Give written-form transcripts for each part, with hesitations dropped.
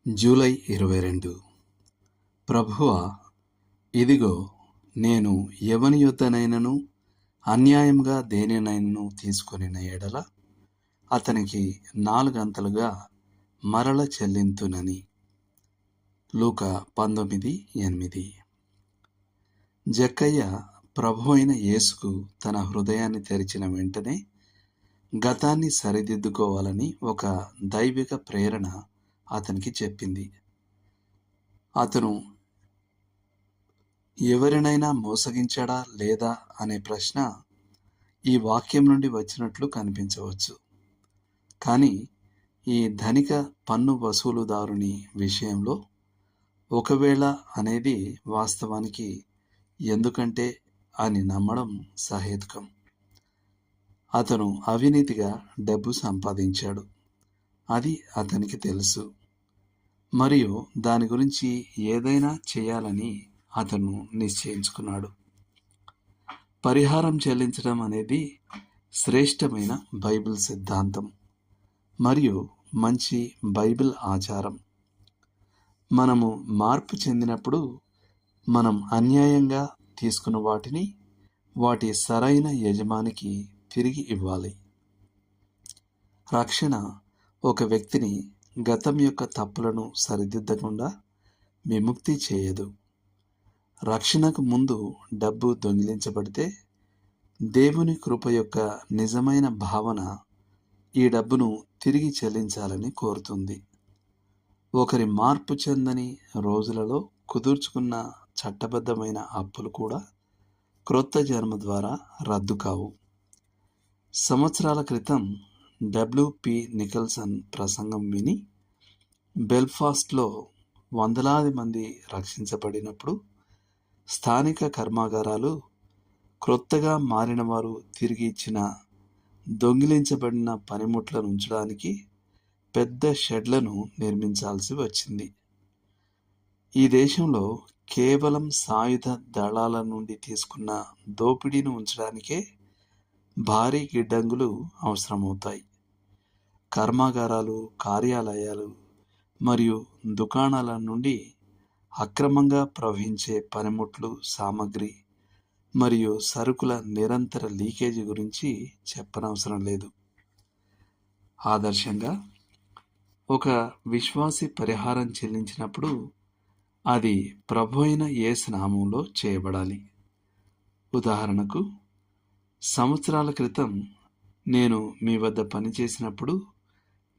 July 22. ప్రభువా, ఇదిగో, నేను ఎవని యొద్దనైనను అన్యాయంగా దేనినైనను తీసుకొనిన ఎడల అతనికి 4 అంతలుగా మరల చెల్లింతునని. లూకా 19:8. జక్కయ్య ప్రభువైన యేసుకు తన హృదయాన్ని తెరిచిన వెంటనే గతాన్ని సరిదిద్దుకోవాలని ఒక దైవిక ప్రేరణ అతనికి చెప్పింది. అతను ఎవరినైనా మోసగించాడా లేదా అనే ప్రశ్న ఈ వాక్యం నుండి వచ్చినట్లు కనిపించవచ్చు. కానీ ఈ ధనిక పన్ను వసూలుదారుని విషయంలో ఒకవేళ అనేది వాస్తవానికి ఎందుకంటే అని నమ్మడం సహేతుకం. అతను అవినీతిగా డబ్బు సంపాదించాడు, అది అతనికి తెలుసు, మరియు దాని గురించి ఏదైనా చేయాలని అతను నిశ్చయించుకున్నాడు. పరిహారం చెల్లించడం అనేది శ్రేష్టమైన బైబిల్ సిద్ధాంతం మరియు మంచి బైబిల్ ఆచారం. మనము మార్పు చెందినప్పుడు మనం అన్యాయంగా తీసుకున్న వాటిని వాటి సరైన యజమానికి తిరిగి ఇవ్వాలి. రక్షణ ఒక వ్యక్తిని గతం యొక్క తప్పులను సరిదిద్దకుండా విముక్తి చేయదు. రక్షణకు ముందు డబ్బు దొంగిలించబడితే దేవుని కృప యొక్క నిజమైన భావన ఈ డబ్బును తిరిగి చెల్లించాలని కోరుతుంది. ఒకరి మార్పు చెందని రోజులలో కుదుర్చుకున్న చట్టబద్ధమైన అప్పులు కూడా క్రొత్త జన్మ ద్వారా రద్దు కావు. సంవత్సరాల క్రితం W.P. నికల్సన్ ప్రసంగం విని బెల్ఫాస్ట్లో వందలాది మంది రక్షించబడినప్పుడు స్థానిక కర్మాగారాలు క్రొత్తగా మారిన వారు తిరిగి ఇచ్చిన దొంగిలించబడిన పనిముట్లను ఉంచడానికి పెద్ద షెడ్లను నిర్మించాల్సి వచ్చింది. ఈ దేశంలో కేవలం సాయుధ దళాల నుండి తీసుకున్న దోపిడీని ఉంచడానికే భారీ గిడ్డంగులు అవసరమవుతాయి. కర్మాగారాలు, కార్యాలయాలు మరియు దుకాణాల నుండి అక్రమంగా ప్రవహించే పనిముట్లు, సామగ్రి మరియు సరుకుల నిరంతర లీకేజీ గురించి చెప్పనవసరం లేదు. ఆదర్శంగా, ఒక విశ్వాసి పరిహారం చెల్లించినప్పుడు అది ప్రభువైన యేసు నామంలో చేయబడాలి. ఉదాహరణకు, సంవత్సరాల క్రితం నేను మీ వద్ద పనిచేసినప్పుడు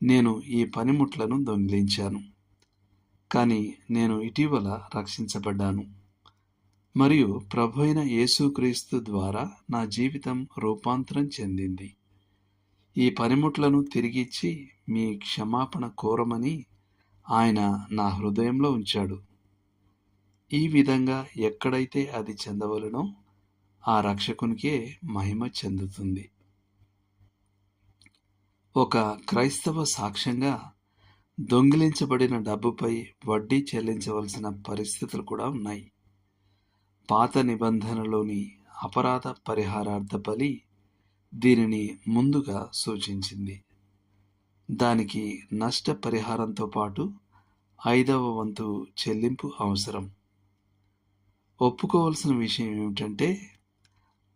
నేను ఈ పనిముట్లను దొంగిలించాను, కానీ నేను ఇటీవల రక్షించబడ్డాను మరియు ప్రభువైన యేసుక్రీస్తు ద్వారా నా జీవితం రూపాంతరం చెందింది. ఈ పనిముట్లను తిరిగిచ్చి మీ క్షమాపణ కోరమని ఆయన నా హృదయంలో ఉంచాడు. ఈ విధంగా ఎక్కడైతే అది చెందవలెనో ఆ రక్షకునికే మహిమ చెందుతుంది. ఒక క్రైస్తవ సాక్ష్యంగా దొంగిలించబడిన డబ్బుపై వడ్డీ చెల్లించవలసిన పరిస్థితులు కూడా ఉన్నాయి. పాత నిబంధనలోని అపరాధ పరిహారార్థ బలి దీనిని ముందుగా సూచించింది. దానికి నష్ట పరిహారంతో పాటు 5వ వంతు చెల్లింపు అవసరం. ఒప్పుకోవలసిన విషయం ఏమిటంటే,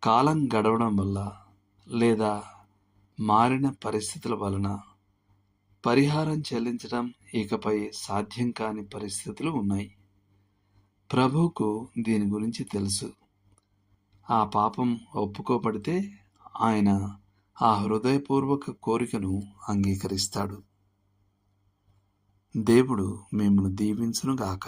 కాలం గడవడం వల్ల లేదా మారిన పరిస్థితుల వలన పరిహారం చెల్లించడం ఇకపై సాధ్యం కాని పరిస్థితులు ఉన్నాయి. ప్రభువుకు దీని గురించి తెలుసు. ఆ పాపం ఒప్పుకోబడితే ఆయన ఆ హృదయపూర్వక కోరికను అంగీకరిస్తాడు. దేవుడు మిమ్మల్ని దీవించునుగాక.